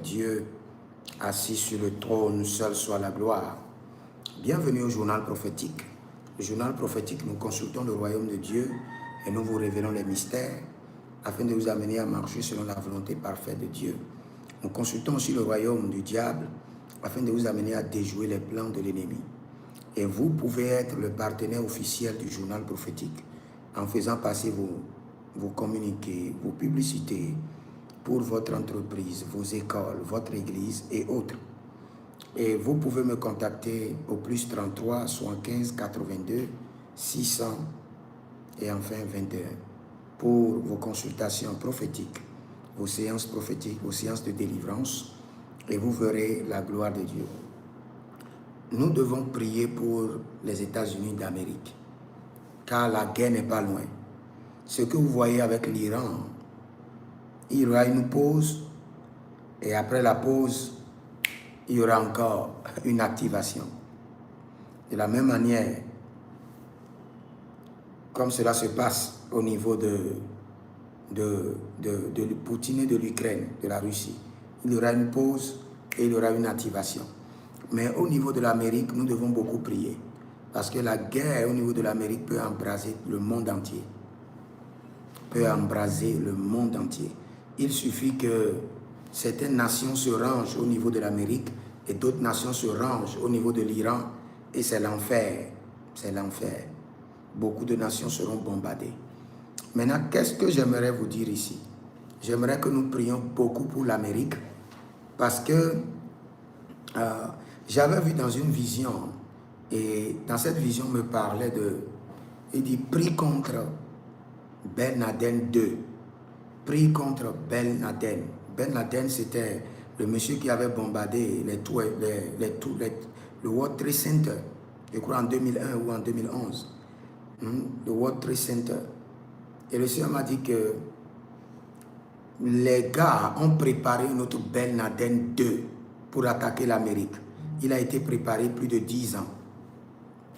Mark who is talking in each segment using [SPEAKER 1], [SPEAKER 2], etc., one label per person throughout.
[SPEAKER 1] Dieu assis sur le trône, seul soit la gloire. Bienvenue au journal prophétique. Le journal prophétique, nous consultons le royaume de Dieu et nous vous révélons les mystères afin de vous amener à marcher selon la volonté parfaite de Dieu. Nous consultons aussi le royaume du diable afin de vous amener à déjouer les plans de l'ennemi. Et vous pouvez être le partenaire officiel du journal prophétique en faisant passer vos communiqués, vos publicités pour votre entreprise, vos écoles, votre église et autres. Et vous pouvez me contacter au plus 33 75 82 600 et enfin 21 pour vos consultations prophétiques, vos séances prophétiques, vos séances de délivrance, et vous verrez la gloire de Dieu. Nous devons prier pour les États-Unis d'Amérique, car la guerre n'est pas loin. Ce que vous voyez avec l'Iran, il y aura une pause, et après la pause, il y aura encore une activation. De la même manière, comme cela se passe au niveau de Poutine et de l'Ukraine, de la Russie, il y aura une pause et il y aura une activation. Mais au niveau de l'Amérique, nous devons beaucoup prier, parce que la guerre au niveau de l'Amérique peut embraser le monde entier. Peut embraser le monde entier. Il suffit que certaines nations se rangent au niveau de l'Amérique et d'autres nations se rangent au niveau de l'Iran, et c'est l'enfer. C'est l'enfer. Beaucoup de nations seront bombardées. Maintenant, qu'est-ce que j'aimerais vous dire ici? J'aimerais que nous prions beaucoup pour l'Amérique, parce que j'avais vu dans une vision, et dans cette vision me parlait il dit, prie contre Ben Laden 2. Prie contre Ben Laden. Ben Laden, c'était le monsieur qui avait bombardé le World Trade Center, je crois en 2001 ou en 2011. Le World Trade Center. Et le Seigneur m'a dit que les gars ont préparé notre Ben Laden 2 pour attaquer l'Amérique. Il a été préparé plus de 10 ans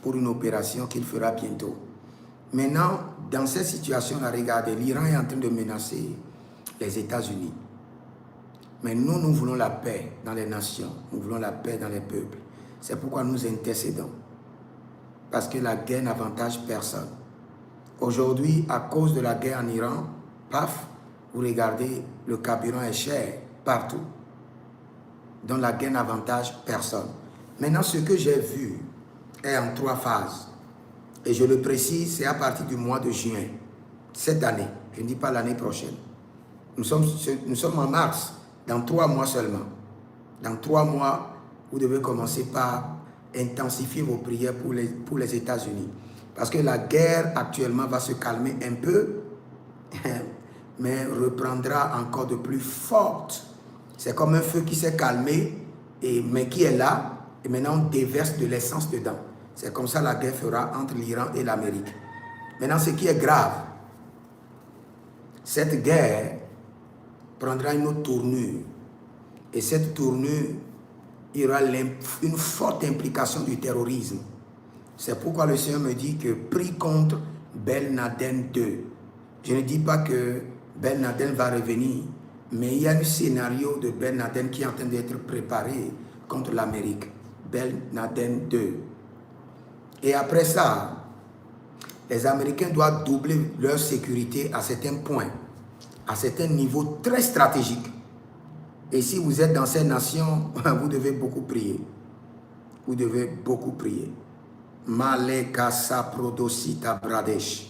[SPEAKER 1] pour une opération qu'il fera bientôt. Maintenant, dans cette situation-là, regardez, l'Iran est en train de menacer les États-Unis. Mais nous, nous voulons la paix dans les nations. Nous voulons la paix dans les peuples. C'est pourquoi nous intercédons. Parce que la guerre n'avantage personne. Aujourd'hui, à cause de la guerre en Iran, paf, vous regardez, le carburant est cher partout. Donc la guerre n'avantage personne. Maintenant, ce que j'ai vu est en 3 phases. Et je le précise, c'est à partir du mois de juin, cette année. Je ne dis pas l'année prochaine. Nous sommes en mars, dans 3 mois seulement. Dans 3 mois, vous devez commencer par intensifier vos prières pour les États-Unis. Parce que la guerre actuellement va se calmer un peu, mais reprendra encore de plus forte. C'est comme un feu qui s'est calmé, mais qui est là, et maintenant on déverse de l'essence dedans. C'est comme ça la guerre fera entre l'Iran et l'Amérique. Maintenant, ce qui est grave, cette guerre prendra une autre tournure. Et cette tournure, il y aura une forte implication du terrorisme. C'est pourquoi le Seigneur me dit que prie contre Ben Laden 2. Je ne dis pas que Ben Laden va revenir, mais il y a un scénario de Ben Laden qui est en train d'être préparé contre l'Amérique. Ben Laden 2. Et après ça, les Américains doivent doubler leur sécurité à certains points, à certains niveaux très stratégiques. Et si vous êtes dans ces nations, vous devez beaucoup prier. Vous devez beaucoup prier. Maleka saprodosita bradesh.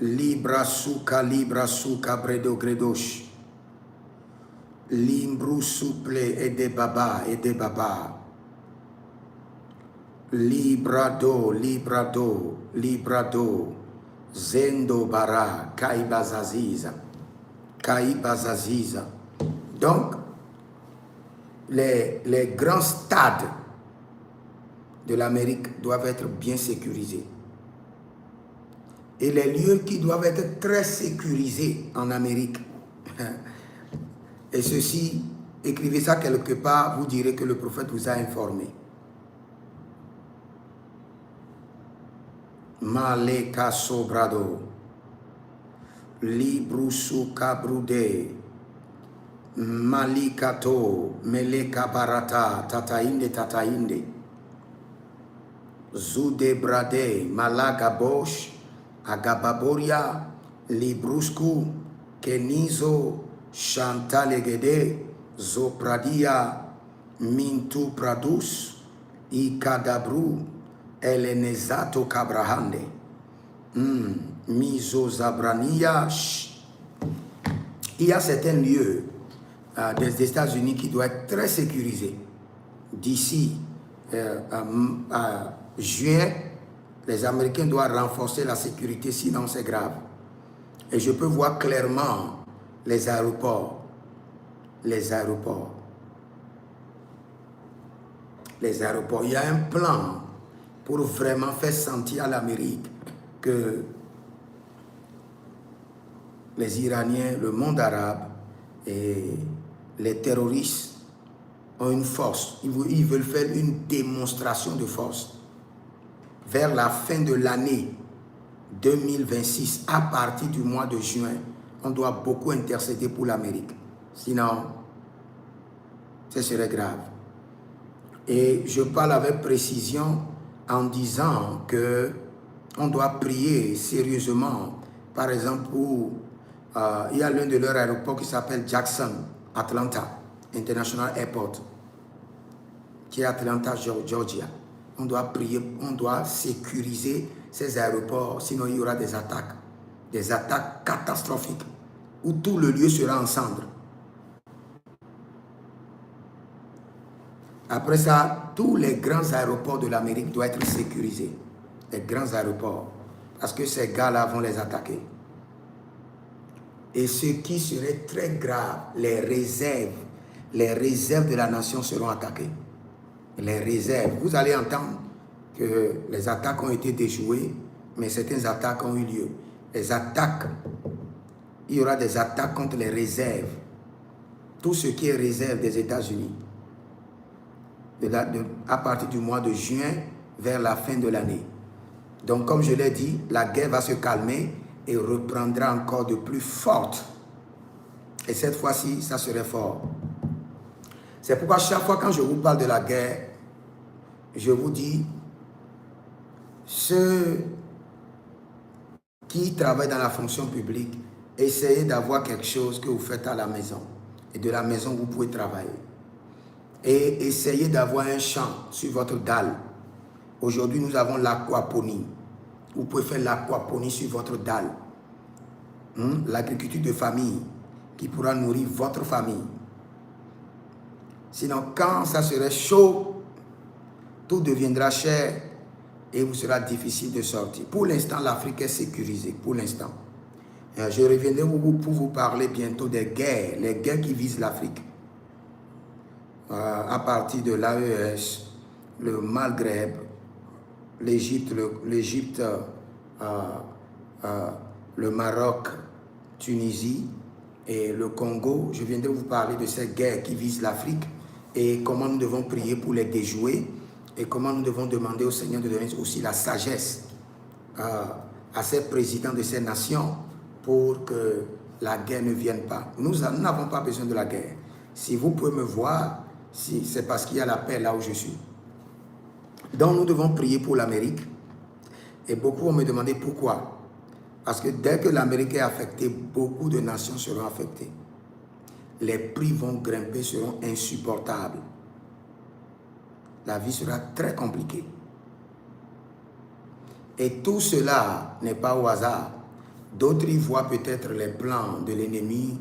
[SPEAKER 1] Libra suka bredo gredosh. Limbru suple et de baba et de baba. Librado, Zendo bara, Kaibazaziza. Donc, les grands stades de l'Amérique doivent être bien sécurisés. Et les lieux qui doivent être très sécurisés en Amérique. Et ceci, écrivez ça quelque part, vous direz que le prophète vous a informé. Maleka sobrado, librusu cabrude, Malikato, Meleka Barata, Tatainde. Zude Brade, Malaga Bosch, Agababoria, Librusku, Kenizo, Chantalegede, Zopradia, Mintu Pradus, Ikadabru, Elenezato Cabrahande, Mizo Zabrania. Il y a certains lieux des États-Unis qui doivent être très sécurisés. D'ici à juin, les Américains doivent renforcer la sécurité, sinon c'est grave. Et je peux voir clairement les aéroports. Les aéroports. Les aéroports. Il y a un plan pour vraiment faire sentir à l'Amérique que les Iraniens, le monde arabe et les terroristes ont une force. Ils veulent faire une démonstration de force. Vers la fin de l'année 2026, à partir du mois de juin, on doit beaucoup intercéder pour l'Amérique. Sinon, ce serait grave. Et je parle avec précision en disant que on doit prier sérieusement. Par exemple, il y a l'un de leurs aéroports qui s'appelle Jackson, Atlanta, International Airport, qui est Atlanta, Georgia. On doit prier, on doit sécuriser ces aéroports, sinon il y aura des attaques catastrophiques, où tout le lieu sera en cendres. Après ça, tous les grands aéroports de l'Amérique doivent être sécurisés. Les grands aéroports, parce que ces gars-là vont les attaquer. Et ce qui serait très grave, les réserves de la nation seront attaquées. Les réserves, vous allez entendre que les attaques ont été déjouées, mais certaines attaques ont eu lieu. Les attaques, il y aura des attaques contre les réserves. Tout ce qui est réserve des États-Unis. À partir du mois de juin vers la fin de l'année. Donc, comme je l'ai dit, la guerre va se calmer et reprendra encore de plus forte. Et cette fois-ci, ça serait fort. C'est pourquoi chaque fois quand je vous parle de la guerre, je vous dis, ceux qui travaillent dans la fonction publique, essayez d'avoir quelque chose que vous faites à la maison. Et de la maison, vous pouvez travailler. Et essayez d'avoir un champ sur votre dalle. Aujourd'hui, nous avons l'aquaponie. Vous pouvez faire l'aquaponie sur votre dalle. L'agriculture de famille qui pourra nourrir votre famille. Sinon, quand ça serait chaud, tout deviendra cher et vous sera difficile de sortir. Pour l'instant, l'Afrique est sécurisée. Pour l'instant. Je reviendrai pour vous parler bientôt des guerres, les guerres qui visent l'Afrique. À partir de l'AES, le Maghreb, l'Égypte, le Maroc, Tunisie et le Congo. Je viendrai vous parler de ces guerres qui visent l'Afrique et comment nous devons prier pour les déjouer et comment nous devons demander au Seigneur de donner aussi la sagesse à ces présidents de ces nations pour que la guerre ne vienne pas. Nous n'avons pas besoin de la guerre. Si vous pouvez me voir, c'est parce qu'il y a la paix là où je suis. Donc nous devons prier pour l'Amérique. Et beaucoup vont me demander pourquoi. Parce que dès que l'Amérique est affectée, beaucoup de nations seront affectées. Les prix vont grimper, seront insupportables. La vie sera très compliquée. Et tout cela n'est pas au hasard. D'autres y voient peut-être les plans de l'ennemi,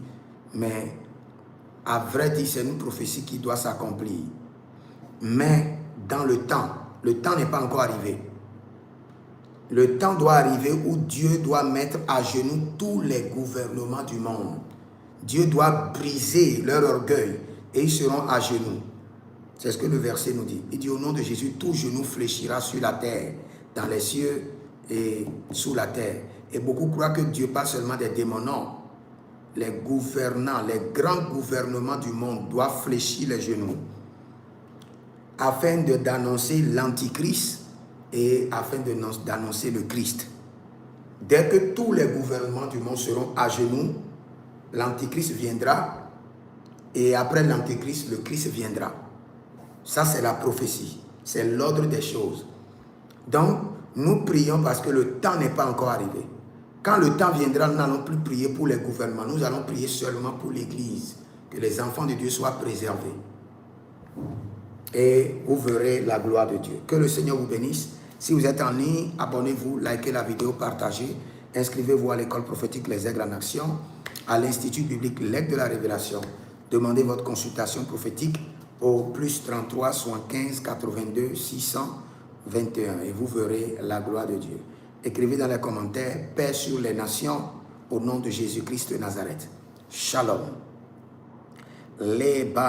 [SPEAKER 1] mais à vrai dire, c'est une prophétie qui doit s'accomplir. Mais dans le temps n'est pas encore arrivé. Le temps doit arriver où Dieu doit mettre à genoux tous les gouvernements du monde. Dieu doit briser leur orgueil et ils seront à genoux. C'est ce que le verset nous dit. Il dit au nom de Jésus, tout genou fléchira sur la terre, dans les cieux et sous la terre. Et beaucoup croient que Dieu parle seulement des démons. Non. Les gouvernants, les grands gouvernements du monde doivent fléchir les genoux afin d'annoncer l'Antichrist et afin d'annoncer le Christ. Dès que tous les gouvernements du monde seront à genoux, l'Antichrist viendra Et après l'Antéchrist, le Christ viendra. Ça, c'est la prophétie. C'est l'ordre des choses. Donc, nous prions parce que le temps n'est pas encore arrivé. Quand le temps viendra, nous n'allons plus prier pour les gouvernements. Nous allons prier seulement pour l'Église. Que les enfants de Dieu soient préservés. Et vous verrez la gloire de Dieu. Que le Seigneur vous bénisse. Si vous êtes en ligne, abonnez-vous, likez la vidéo, partagez. Inscrivez-vous à l'école prophétique Les Aigles en Action, à l'Institut biblique L'Aigle de la Révélation. Demandez votre consultation prophétique au plus 33 75 82 621 et vous verrez la gloire de Dieu. Écrivez dans les commentaires « Paix sur les nations au nom de Jésus-Christ de Nazareth ». Shalom. Les